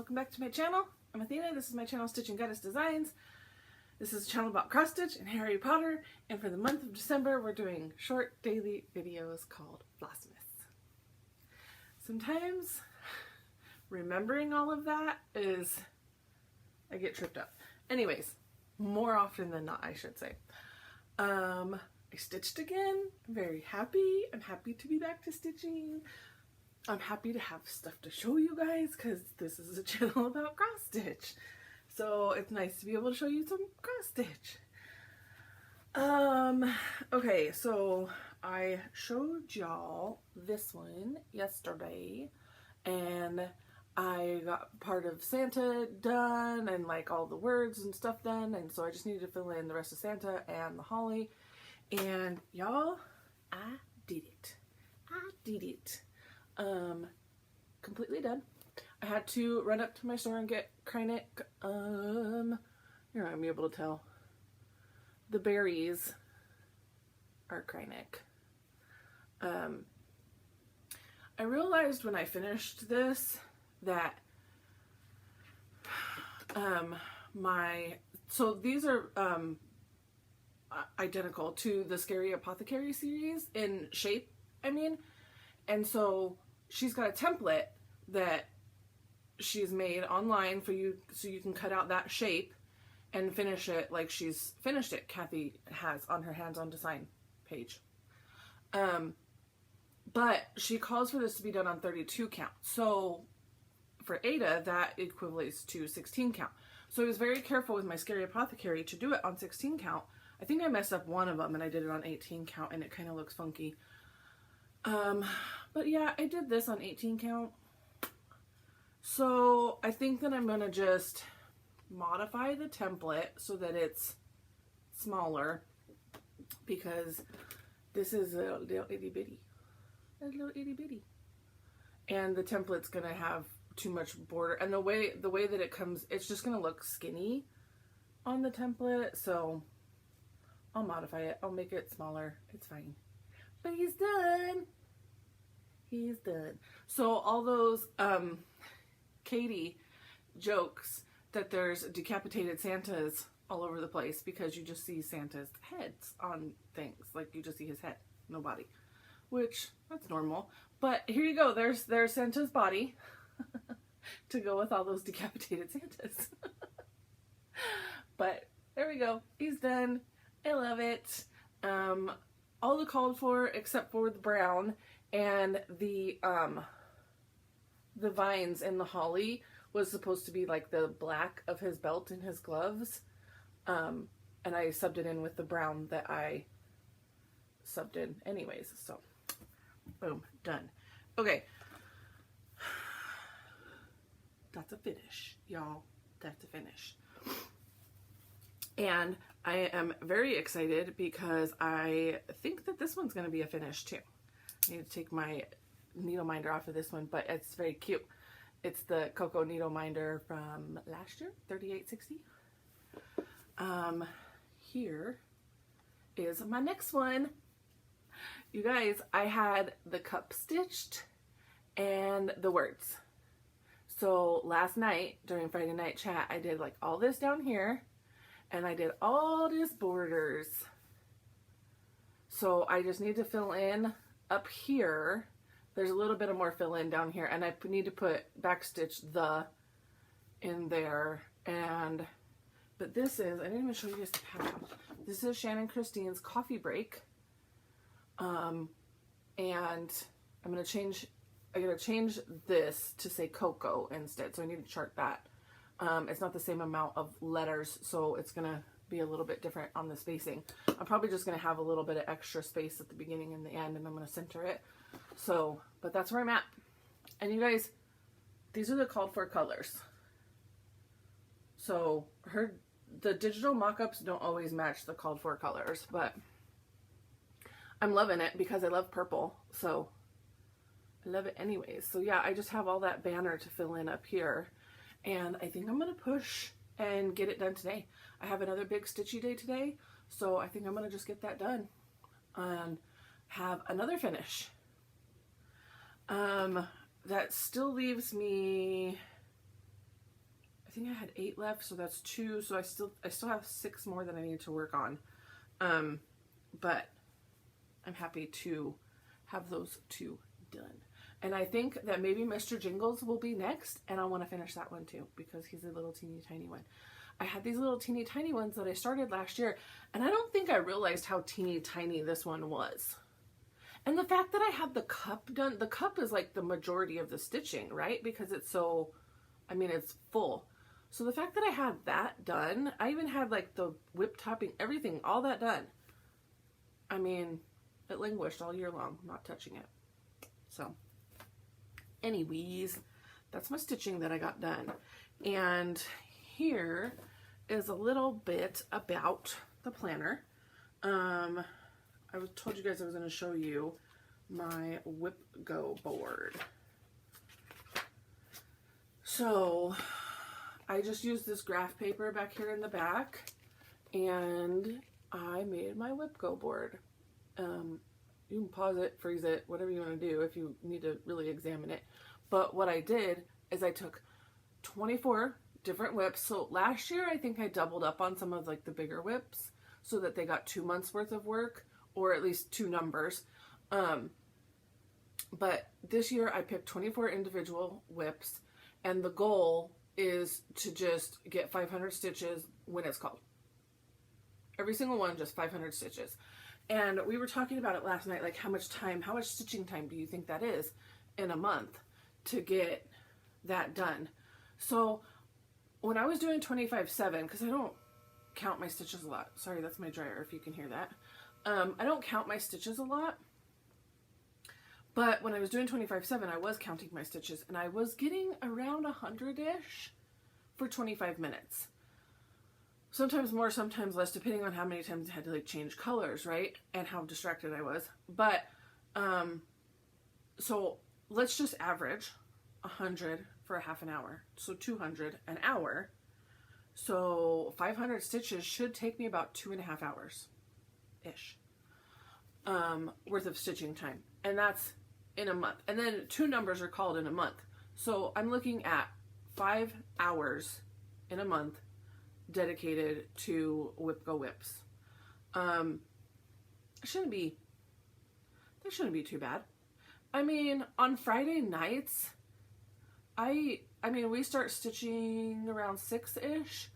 welcome back to my channel. I'm Athena. This is my channel, Stitch and Goddess Designs. This is a channel about cross stitch and Harry Potter, and for the month of December we're doing short daily videos called Flossmas. Sometimes remembering all of that is, I get tripped up. Anyways, more often than not, I should say. I stitched again. I'm very happy. I'm happy to be back to stitching. I'm happy to have stuff to show you guys because this is a channel about cross stitch. So it's nice to be able to show you some cross stitch. Okay, so I showed y'all this one yesterday and I got part of Santa done and like all the words and stuff done, and so I just needed to fill in the rest of Santa and the holly. And y'all, I did it. I did it. Completely done. I had to run up to my store and get Krynic. You're not gonna be able to tell. The berries are Krynic. I realized when I finished this that so these are identical to the Scary Apothecary series in shape, I mean, and so she's got a template that she's made online for you so you can cut out that shape and finish it like she's finished it. Kathy has on her hands-on design page. But she calls for this to be done on 32 count. So for Ada, that equates to 16 count. So I was very careful with my Scary Apothecary to do it on 16 count. I think I messed up one of them and I did it on 18 count and it kind of looks funky. But yeah, I did this on 18 count. So I think that I'm going to just modify the template so that it's smaller, because this is a little itty bitty. A little itty bitty. And the template's going to have too much border, and the way that it comes, it's just going to look skinny on the template, so I'll modify it. I'll make it smaller. It's fine. But he's done. He's done. So all those Katie jokes that there's decapitated Santas all over the place because you just see Santa's heads on things. Like you just see his head, no body. Which, that's normal. But here you go. There's Santa's body to go with all those decapitated Santas. But there we go. He's done. I love it. All the called for except for the brown and the vines in the holly was supposed to be like the black of his belt and his gloves. And I subbed it in with the brown that I subbed in anyways. So, boom, done. Okay. That's a finish, y'all. That's a finish. And I am very excited because I think that this one's going to be a finish too. I need to take my needle minder off of this one, but it's very cute. It's the Cocoa needle minder from last year, 3860. Here is my next one. You guys, I had the cup stitched and the words. So last night during Friday night chat, I did like all this down here and I did all these borders. So I just need to fill in up here. There's a little bit of more fill in down here, and I need to put backstitch the in there. But this is, I didn't even show you guys the pattern. This is Shannon Christine's Coffee Break. And I'm gonna change this to say cocoa instead. So I need to chart that. It's not the same amount of letters, so it's gonna be a little bit different on the spacing. I'm probably just gonna have a little bit of extra space at the beginning and the end, and I'm gonna center it. So, but that's where I'm at. And you guys, these are the called for colors. So the digital mock-ups don't always match the called for colors, but I'm loving it because I love purple. So I love it anyways. So yeah, I just have all that banner to fill in up here. And I think I'm going to push and get it done today. I have another big stitchy day today. So I think I'm going to just get that done and have another finish. That still leaves me think I had 8 left, so that's 2. So I still have 6 more that I need to work on. But I'm happy to have those 2 done. And I think that maybe Mr. Jingles will be next, and I want to finish that one too, because he's a little teeny tiny one. I had these little teeny tiny ones that I started last year, and I don't think I realized how teeny tiny this one was. And the fact that I had the cup done, the cup is like the majority of the stitching, right? Because it's so, I mean, it's full. So the fact that I had that done, I even had like the whip topping, everything, all that done. I mean, it languished all year long, not touching it. So anyways, that's my stitching that I got done. And here is a little bit about the planner. I told you guys I was going to show you my Whip Go board. So I just used this graph paper back here in the back, and I made my Whip Go board. You can pause it, freeze it, whatever you want to do if you need to really examine it. But what I did is I took 24 different whips. So last year I think I doubled up on some of like the bigger whips so that they got 2 months worth of work, or at least 2 numbers. But this year I picked 24 individual whips, and the goal is to just get 500 stitches when it's called. Every single one, just 500 stitches. And we were talking about it last night, like how much stitching time do you think that is in a month to get that done? So when I was doing 25/7, because I don't count my stitches a lot. Sorry, that's my dryer if you can hear that. I don't count my stitches a lot. But when I was doing 25/7, I was counting my stitches, and I was getting around 100-ish for 25 minutes. Sometimes more, sometimes less, depending on how many times I had to like change colors, right? And how distracted I was. But, so let's just average 100 for a half an hour. So 200 an hour. So 500 stitches should take me about 2.5 hours-ish worth of stitching time. And that's in a month. And then 2 numbers are called in a month. So I'm looking at 5 hours in a month dedicated to Whip Go whips. That shouldn't be too bad. I mean, on Friday nights, I mean, we start stitching around 6-ish,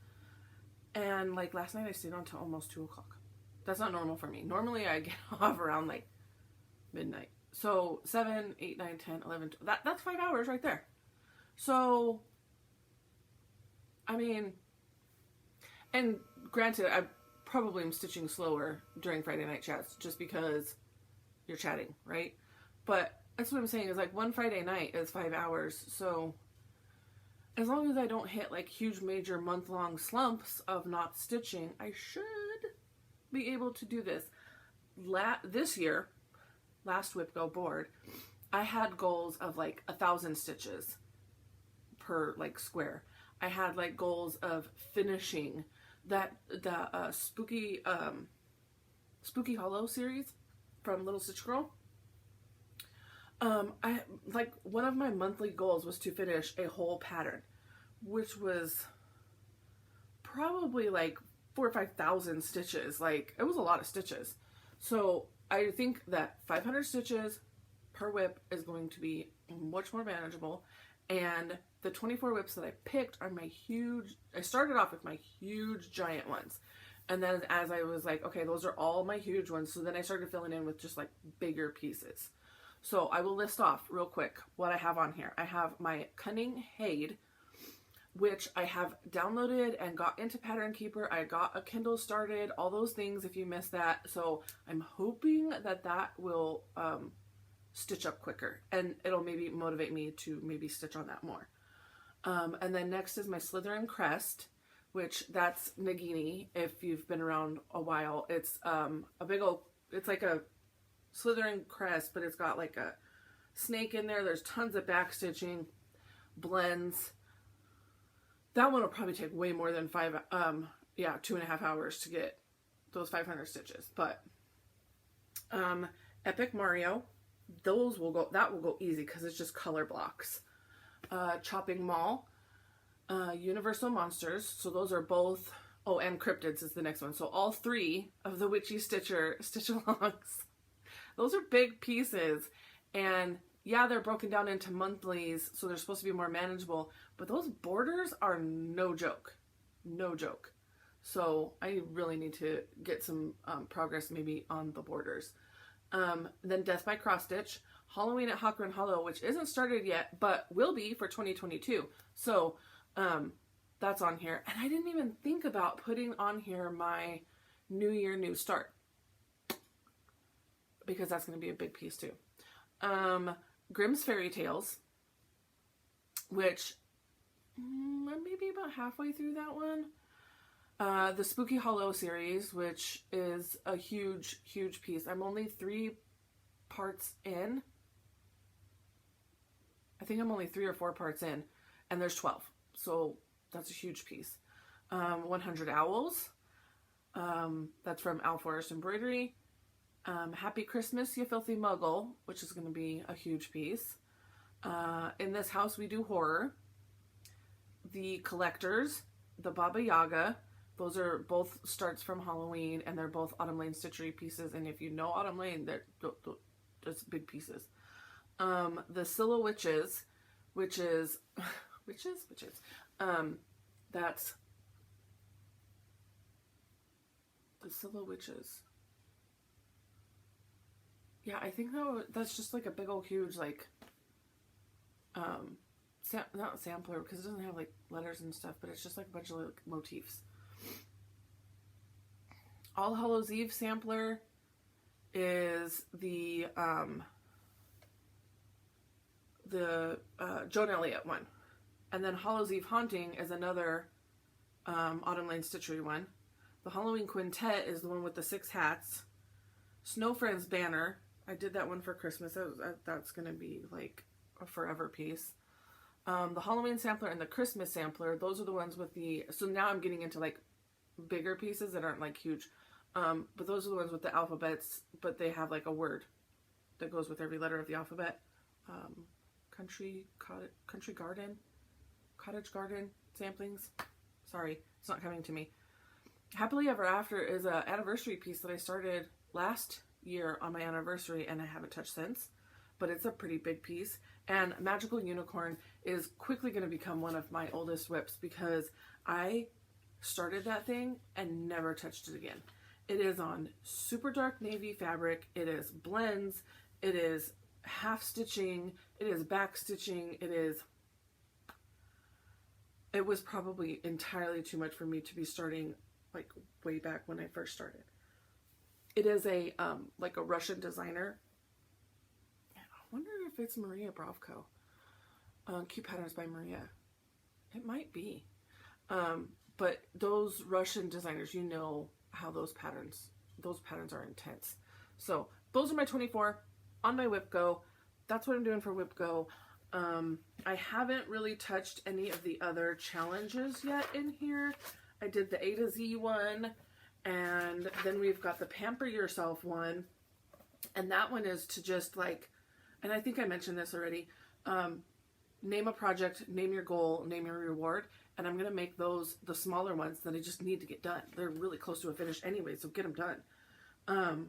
and like last night I stayed on till almost 2 o'clock. That's not normal for me. Normally I get off around like midnight. So 7, 8, 9, 10, 11, that's 5 hours right there. So, I mean, and granted, I probably am stitching slower during Friday night chats just because you're chatting, right? But that's what I'm saying is like one Friday night is 5 hours. So as long as I don't hit like huge major month-long slumps of not stitching, I should be able to do this. This year, last Whip Go board, I had goals of like 1,000 stitches per like square. I had like goals of finishing that the Spooky Hollow series from Little Stitch Girl. I like one of my monthly goals was to finish a whole pattern, which was probably like 4,000 or 5,000 stitches. Like, it was a lot of stitches. So I think that 500 stitches per whip is going to be much more manageable. And the 24 whips that I picked are my huge, I started off with my huge giant ones. And then as I was like, okay, those are all my huge ones. So then I started filling in with just like bigger pieces. So I will list off real quick what I have on here. I have my Cunning Hade, which I have downloaded and got into Pattern Keeper. I got a Kindle started, all those things if you missed that. So I'm hoping that that will stitch up quicker, and it'll maybe motivate me to maybe stitch on that more. And then next is my Slytherin Crest, which that's Nagini. If you've been around a while, it's a big old, it's like a Slytherin crest, but it's got like a snake in there. There's tons of back stitching, blends. That one will probably take way more than 2.5 hours to get those 500 stitches. But Epic Mario, that will go easy because it's just color blocks. Chopping Mall, Universal Monsters. So those are both, oh, and Cryptids is the next one. So all three of the Witchy Stitch-alongs. Those are big pieces. And yeah, they're broken down into monthlies, so they're supposed to be more manageable. But those borders are no joke. No joke. So I really need to get some progress maybe on the borders. Then Death by Cross Stitch. Halloween at Hawk Run Hollow, which isn't started yet, but will be for 2022. So that's on here. And I didn't even think about putting on here my New Year, New Start, because that's going to be a big piece too. Grimm's Fairy Tales, which I'm maybe about halfway through that one. The Spooky Hollow series, which is a huge, huge piece. I'm only 3 parts in. I think I'm only 3 or 4 parts in, and there's 12. So that's a huge piece. 100 Owls. That's from Owl Forest Embroidery. Happy Christmas, You Filthy Muggle, which is going to be a huge piece. In This House We Do Horror. The Collectors, the Baba Yaga. Those are both starts from Halloween, and they're both Autumn Lane Stitchery pieces. And if you know Autumn Lane, they're big pieces. The Scylla Witches, which is witches. That's the Scylla Witches. Yeah, I think that's just like a big old huge like not sampler, because it doesn't have like letters and stuff, but it's just like a bunch of like motifs. All Hallows Eve sampler is the Joan Elliott one. And then Hallows Eve Haunting is another Autumn Lane Stitchery one. The Halloween Quintet is the one with the 6 hats. Snow Friends Banner. I did that one for Christmas. That's going to be like a forever piece. The Halloween Sampler and the Christmas Sampler, those are the ones with the... So now I'm getting into like bigger pieces that aren't like huge. But those are the ones with the alphabets, but they have like a word that goes with every letter of the alphabet. Country Garden, Cottage Garden samplings. Sorry, it's not coming to me. Happily Ever After is an anniversary piece that I started last year on my anniversary, and I haven't touched since, but it's a pretty big piece. And Magical Unicorn is quickly going to become one of my oldest whips, because I started that thing and never touched it again. It is on super dark navy fabric. It is blends. It is half stitching. It is back stitching. It was probably entirely too much for me to be starting like way back when I first started. It is a like a Russian designer. I wonder if it's Maria Brovko. Cute Patterns by Maria. It might be. But those Russian designers, you know how those patterns are intense. So those are my 24 on my Whip Go. That's what I'm doing for Whip Go. I haven't really touched any of the other challenges yet in here. I did the A to Z one, and then we've got the Pamper Yourself one, and that one is to just like, and I think I mentioned this already, name a project, name your goal, name your reward, and I'm going to make those the smaller ones that I just need to get done. They're really close to a finish anyway, so get them done.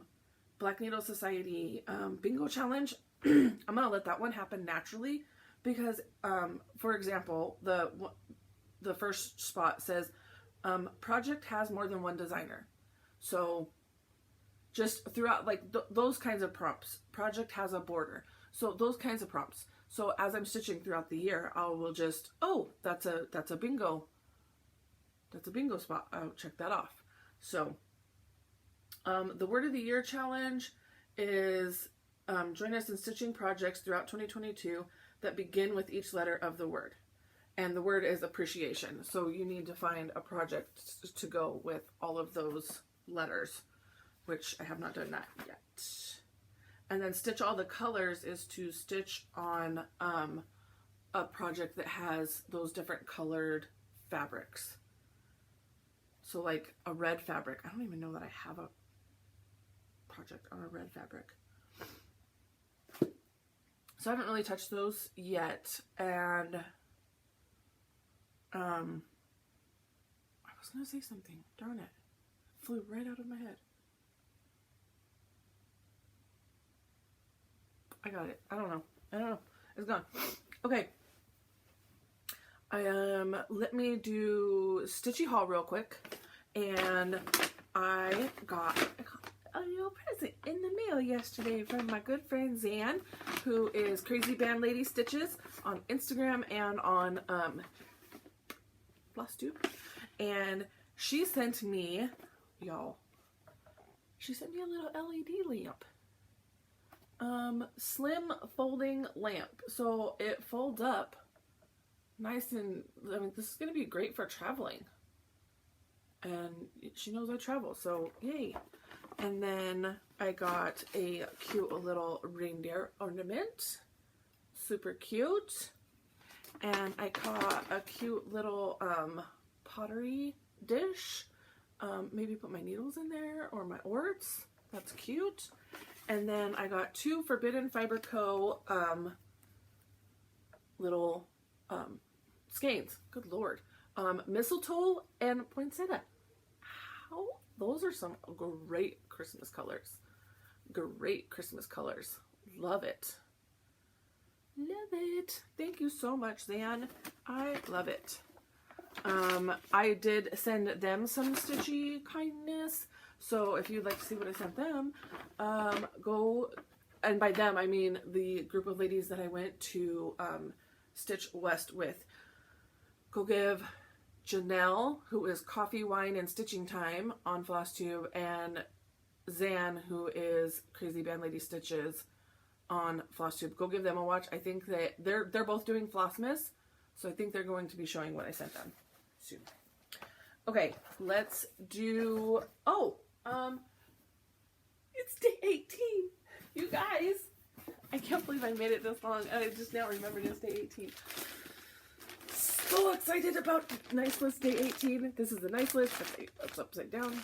Black Needle Society Bingo Challenge, I'm going to let that one happen naturally, because, for example, the first spot says, project has more than one designer. So just throughout, like those kinds of prompts, project has a border. So those kinds of prompts. So as I'm stitching throughout the year, I will just, oh, that's a bingo. That's a bingo spot. I'll check that off. So the Word of the Year challenge is join us in stitching projects throughout 2022 that begin with each letter of the word. And the word is appreciation. So you need to find a project to go with all of those letters, which I have not done that yet. And then Stitch All the Colors is to stitch on a project that has those different colored fabrics. So like a red fabric. I don't even know that I have a project on a red fabric. So I haven't really touched those yet. And I was going to say something. Darn it. Flew right out of my head. I got it. I don't know. It's gone. Okay. Let me do Stitchy Haul real quick. And I got a little present in the mail yesterday from my good friend Zan, who is Crazy Band Lady Stitches on Instagram and on FlossTube. And she sent me, y'all, she sent me a little LED lamp. Slim folding lamp. So it folds up nice, and I mean, this is going to be great for traveling. And she knows I travel, so yay. And then I got a cute little reindeer ornament. Super cute. And I got a cute little pottery dish. Maybe put my needles in there or my orts. That's cute. And then I got 2 Forbidden Fiber Co. Little skeins. Good Lord. Mistletoe and poinsettia. How? Those are some great Christmas colors. Great Christmas colors. Love it. Love it. Thank you so much, Zan. I love it. I did send them some Stitchy kindness. So if you'd like to see what I sent them, go, and by them I mean the group of ladies that I went to Stitch West with. Go give Janelle, who is Coffee, Wine, and Stitching Time on FlossTube, and Zan, who is Crazy Band Lady Stitches on FlossTube. Go give them a watch. I think that they're both doing Flossmas, so I think they're going to be showing what I sent them soon. Okay, let's do, it's day 18. You guys, I can't believe I made it this long, and I just now remembered it's day 18. So excited about Nice List Day 18. This is the Nice List. That's upside down.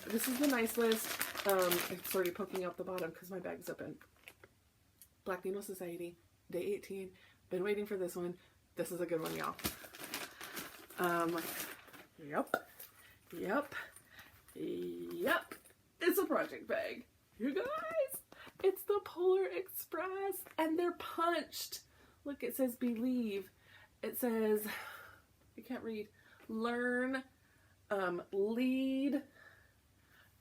This is the Nice List. It's already poking out the bottom because my bag's open. Black Needle Society, Day 18. Been waiting for this one. This is a good one, y'all. Yep. It's a project bag. You guys, it's the Polar Express, and they're punched. Look, it says believe. It says, I can't read, learn, lead.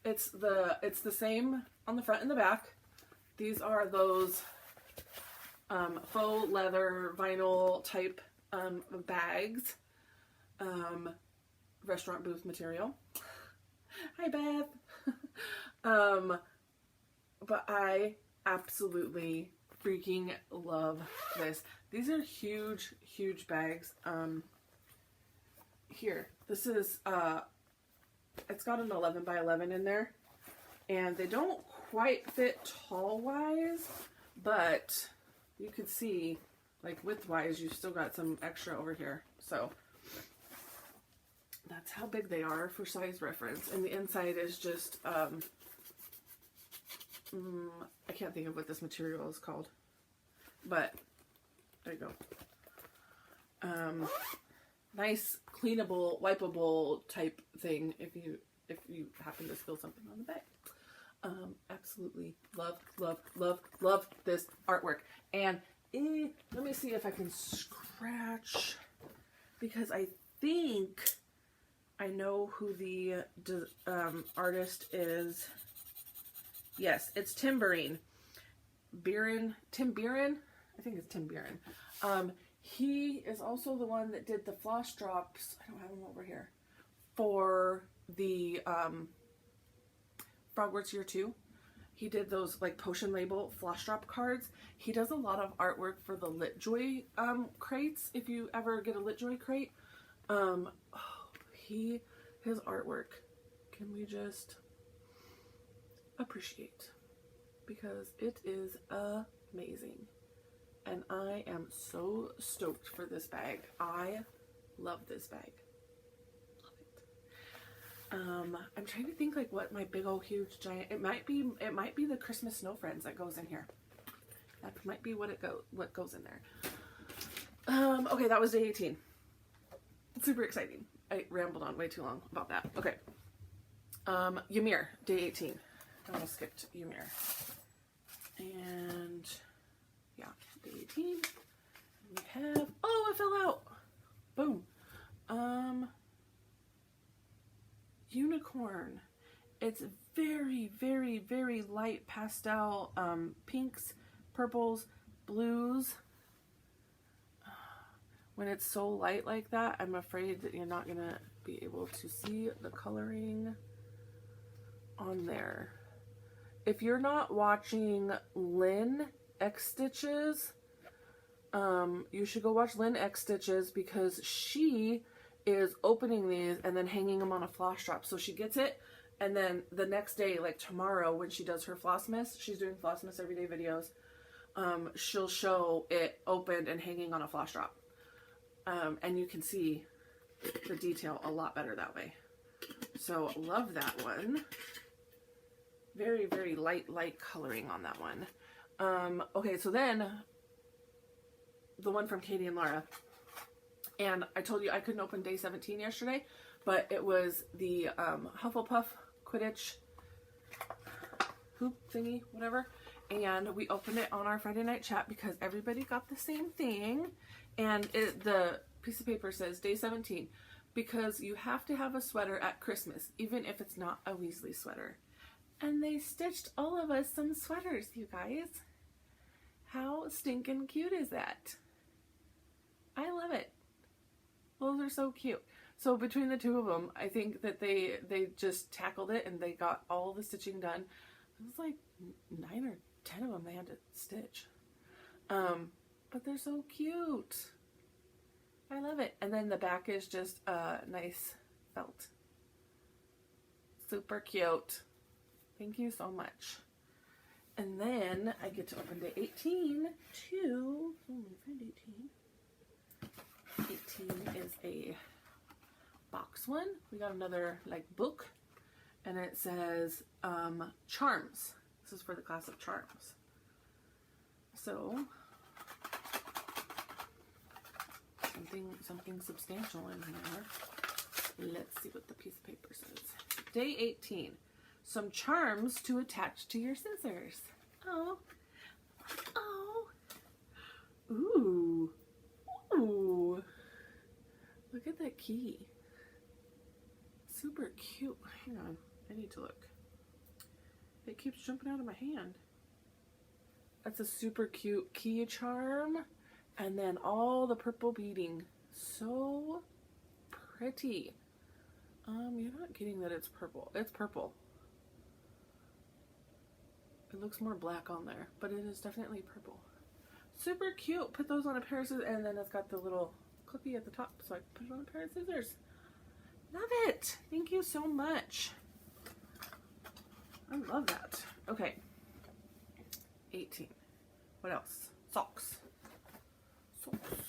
It's the same on the front and the back. These are those faux leather vinyl type bags. Restaurant booth material. Hi, Beth. But I absolutely freaking love this. These are huge, huge bags. Here, this is, it's got an 11 by 11 in there, and they don't quite fit tall-wise, but you could see, like, width-wise, you've still got some extra over here. So that's how big they are for size reference. And the inside is just, I can't think of what this material is called, but there you go. Nice cleanable, wipeable type thing if you happen to spill something on the bag. Absolutely love this artwork. And let me see if I can scratch, because I think I know who the artist is. Yes, it's Tim Buren. Tim Buren? I think it's Tim Buren. He is also the one that did the floss drops. I don't have them over here. For the Frogworks Year 2. He did those like potion label floss drop cards. He does a lot of artwork for the LitJoy crates. If you ever get a LitJoy crate. His artwork, can we just appreciate, because it is amazing, and I am so stoked for this bag. I love this bag. Love it. I'm trying to think like what my big old huge giant, it might be the Christmas Snow Friends that goes in here. That might be what goes in there. Okay, that was day 18. super exciting. I rambled on way too long about that. Okay. Ymir, day 18. I almost skipped Ymir. And yeah, day 18. We have, oh, it fell out. Boom. Unicorn. It's very, very, very light pastel, pinks, purples, blues. When it's so light like that, I'm afraid that you're not going to be able to see the coloring on there. If you're not watching Lynn X Stitches, you should go watch Lynn X Stitches, because she is opening these and then hanging them on a floss drop. So she gets it, and then the next day, like tomorrow, when she does her Flossmas, she's doing Flossmas everyday videos, she'll show it opened and hanging on a floss drop. And you can see the detail a lot better that way. So love that one. Very, very light coloring on that one. Okay, so then the one from Katie and Laura. And I told you I couldn't open day 17 yesterday, but it was the Hufflepuff Quidditch hoop thingy, whatever. And we opened it on our Friday night chat because everybody got the same thing. And the piece of paper says day 17, because you have to have a sweater at Christmas, even if it's not a Weasley sweater. And they stitched all of us some sweaters, you guys. How stinking cute is that? I love it. Those are so cute. So between the two of them, I think that they just tackled it and they got all the stitching done. It was like 9 or 10 of them they had to stitch. But they're so cute. I love it. And then the back is just nice felt. Super cute. Thank you so much. And then I get to open day 18 to, oh, find 18. 18 is a box one. We got another like book, and it says Charms. This is for the class of Charms. So something substantial in here. Let's see what the piece of paper says. Day 18. Some charms to attach to your scissors. Oh. Oh. Ooh. Ooh. Look at that key. Super cute. Hang on. I need to look. It keeps jumping out of my hand. That's a super cute key charm. And then all the purple beading. So pretty. You're not getting that it's purple. It's purple. It looks more black on there, but it is definitely purple. Super cute. Put those on a pair of scissors, and then it's got the little clippy at the top, so I can put it on a pair of scissors. Love it. Thank you so much. I love that. Okay. 18. What else? Socks. Socks.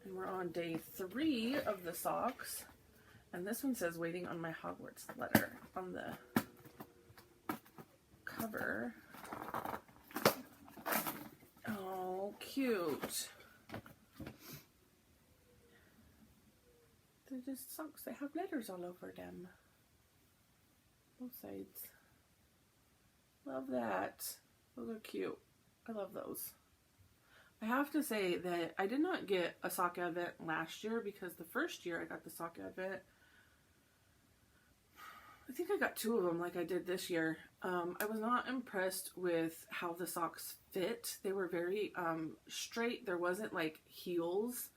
And we're on day 3 of the socks. And this one says waiting on my Hogwarts letter on the cover. Oh, cute. They're just socks. They have letters all over them. Both sides. Love that. Those are cute. I love those. I have to say that I did not get a sock advent last year, because the first year I got the sock advent, I think I got 2 of them like I did this year. I was not impressed with how the socks fit. They were very straight. There wasn't like heels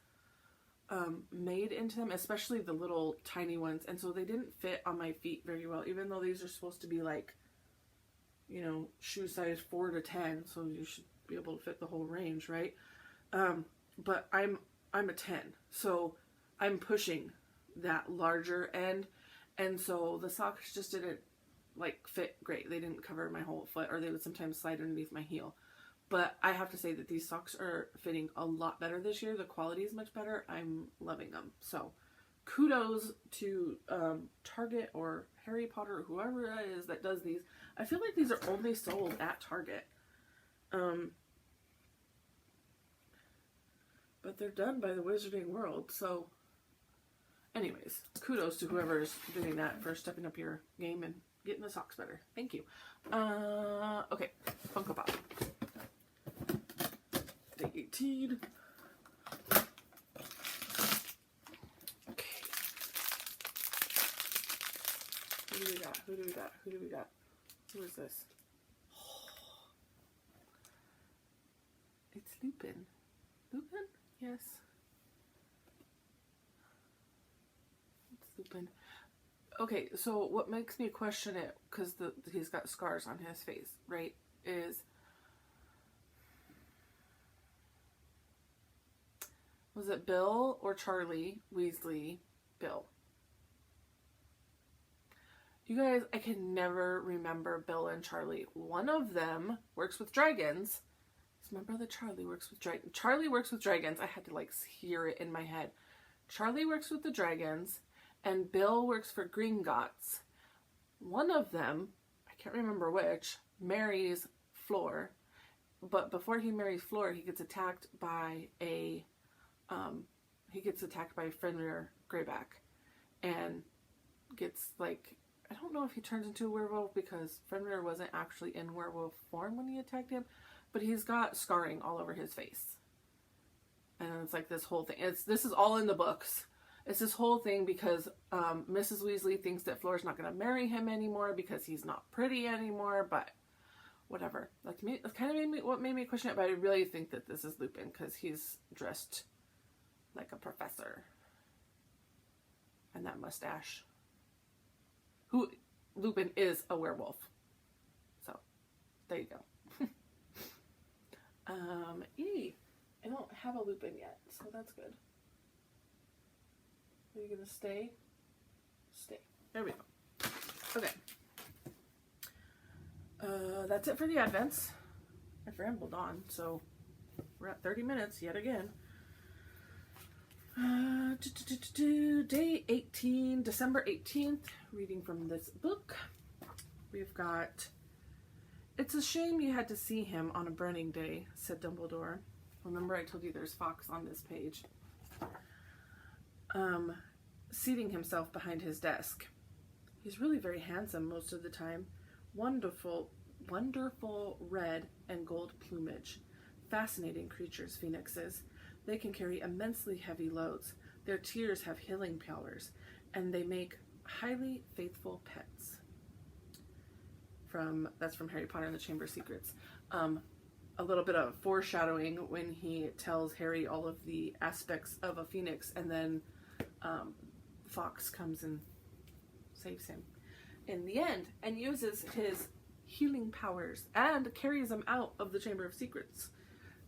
made into them, especially the little tiny ones. And so they didn't fit on my feet very well, even though these are supposed to be like, you know, shoe size 4 to 10. So you should be able to fit the whole range, right? But I'm a 10. So I'm pushing that larger end. And so the socks just didn't like fit great. They didn't cover my whole foot, or they would sometimes slide underneath my heel. But I have to say that these socks are fitting a lot better this year. The quality is much better. I'm loving them. So kudos to Target or Harry Potter, whoever it is that does these. I feel like these are only sold at Target. but they're done by the Wizarding World. So anyways, kudos to whoever's doing that for stepping up your game and getting the socks better. Thank you. Okay, Funko Pop. Day 18. Okay. Who do we got? Who do we got? Who do we got? Who is this? It's Lupin. Lupin? Yes. It's Lupin. Okay, so what makes me question it, because he's got scars on his face, right, is, was it Bill or Charlie Weasley? Bill. You guys, I can never remember Bill and Charlie. One of them works with dragons. It's my brother Charlie works with dragons. Charlie works with dragons. I had to like hear it in my head. Charlie works with the dragons. And Bill works for Gringotts. One of them, I can't remember which, marries Fleur. But before he marries Fleur, he gets attacked by Fenrir Greyback. And gets like, I don't know if he turns into a werewolf because Fenrir wasn't actually in werewolf form when he attacked him. But he's got scarring all over his face. And it's like this whole thing. This is all in the books. It's this whole thing because Mrs. Weasley thinks that Fleur's not going to marry him anymore because he's not pretty anymore, but whatever. Like, me, it kind of made me question it, but I really think that this is Lupin because he's dressed like a professor. And that mustache. Lupin is a werewolf. So, there you go. I don't have a Lupin yet, so that's good. Are you gonna stay? Stay. There we go. Okay. That's it for the Advents. I've rambled on, so we're at 30 minutes yet again. Day 18, December 18th, reading from this book. We've got, "It's a shame you had to see him on a burning day," said Dumbledore. Remember I told you there's Fox on this page. Seating himself behind his desk. "He's really very handsome most of the time. Wonderful red and gold plumage. Fascinating creatures, phoenixes. They can carry immensely heavy loads. Their tears have healing powers, and they make highly faithful pets." That's from Harry Potter and the Chamber of Secrets. A little bit of foreshadowing when he tells Harry all of the aspects of a phoenix, and then Fox comes and saves him in the end and uses his healing powers and carries him out of the Chamber of Secrets.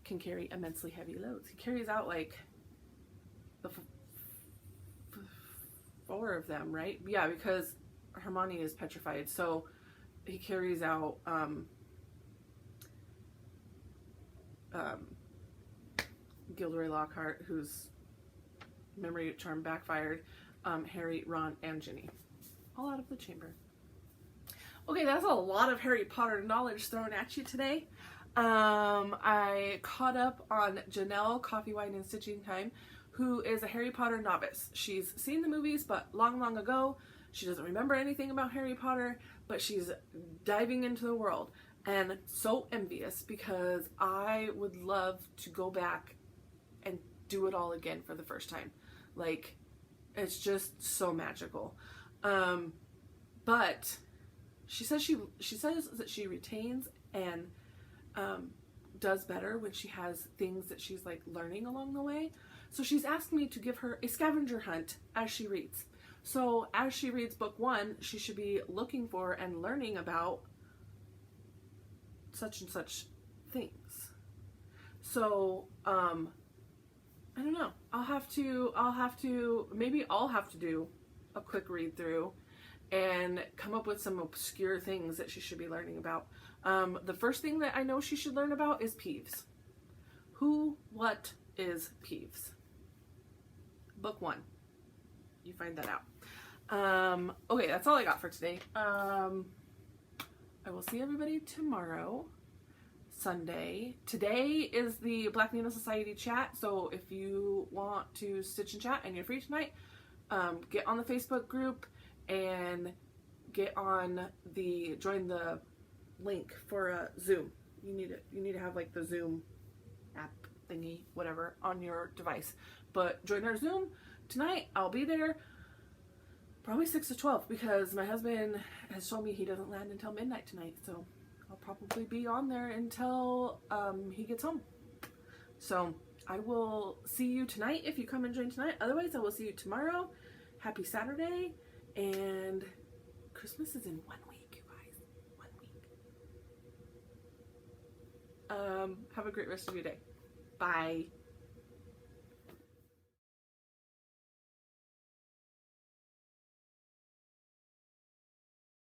Can carry immensely heavy loads. He carries out like the 4 of them, right? Yeah, because Hermione is petrified, so he carries out Gilderoy Lockhart, whose memory charm backfired, Harry, Ron, and Ginny. All out of the chamber. Okay, that's a lot of Harry Potter knowledge thrown at you today. I caught up on Janelle, Coffee, Wine, and Stitching Time, who is a Harry Potter novice. She's seen the movies, but long, long ago. She doesn't remember anything about Harry Potter, but she's diving into the world. And so envious because I would love to go back and do it all again for the first time. Like, it's just so magical. But she says that she retains and does better when she has things that she's like learning along the way. So she's asked me to give her a scavenger hunt as she reads. So as she reads book 1, she should be looking for and learning about such and such things. So I don't know. Maybe I'll have to do a quick read through and come up with some obscure things that she should be learning about. The first thing that I know she should learn about is Peeves. What is Peeves? Book 1. You find that out. Okay, that's all I got for today. I will see everybody tomorrow. Sunday. Today is the Black Needle Society chat, so if you want to stitch and chat and you're free tonight, get on the Facebook group and join the link for Zoom. You need to have like the Zoom app thingy, whatever, on your device. But join our Zoom tonight. I'll be there probably 6 to 12 because my husband has told me he doesn't land until midnight tonight, so I'll probably be on there until he gets home. So I will see you tonight if you come and join tonight. Otherwise, I will see you tomorrow. Happy Saturday, and Christmas is in 1 week, you guys. 1 week. Have a great rest of your day. Bye.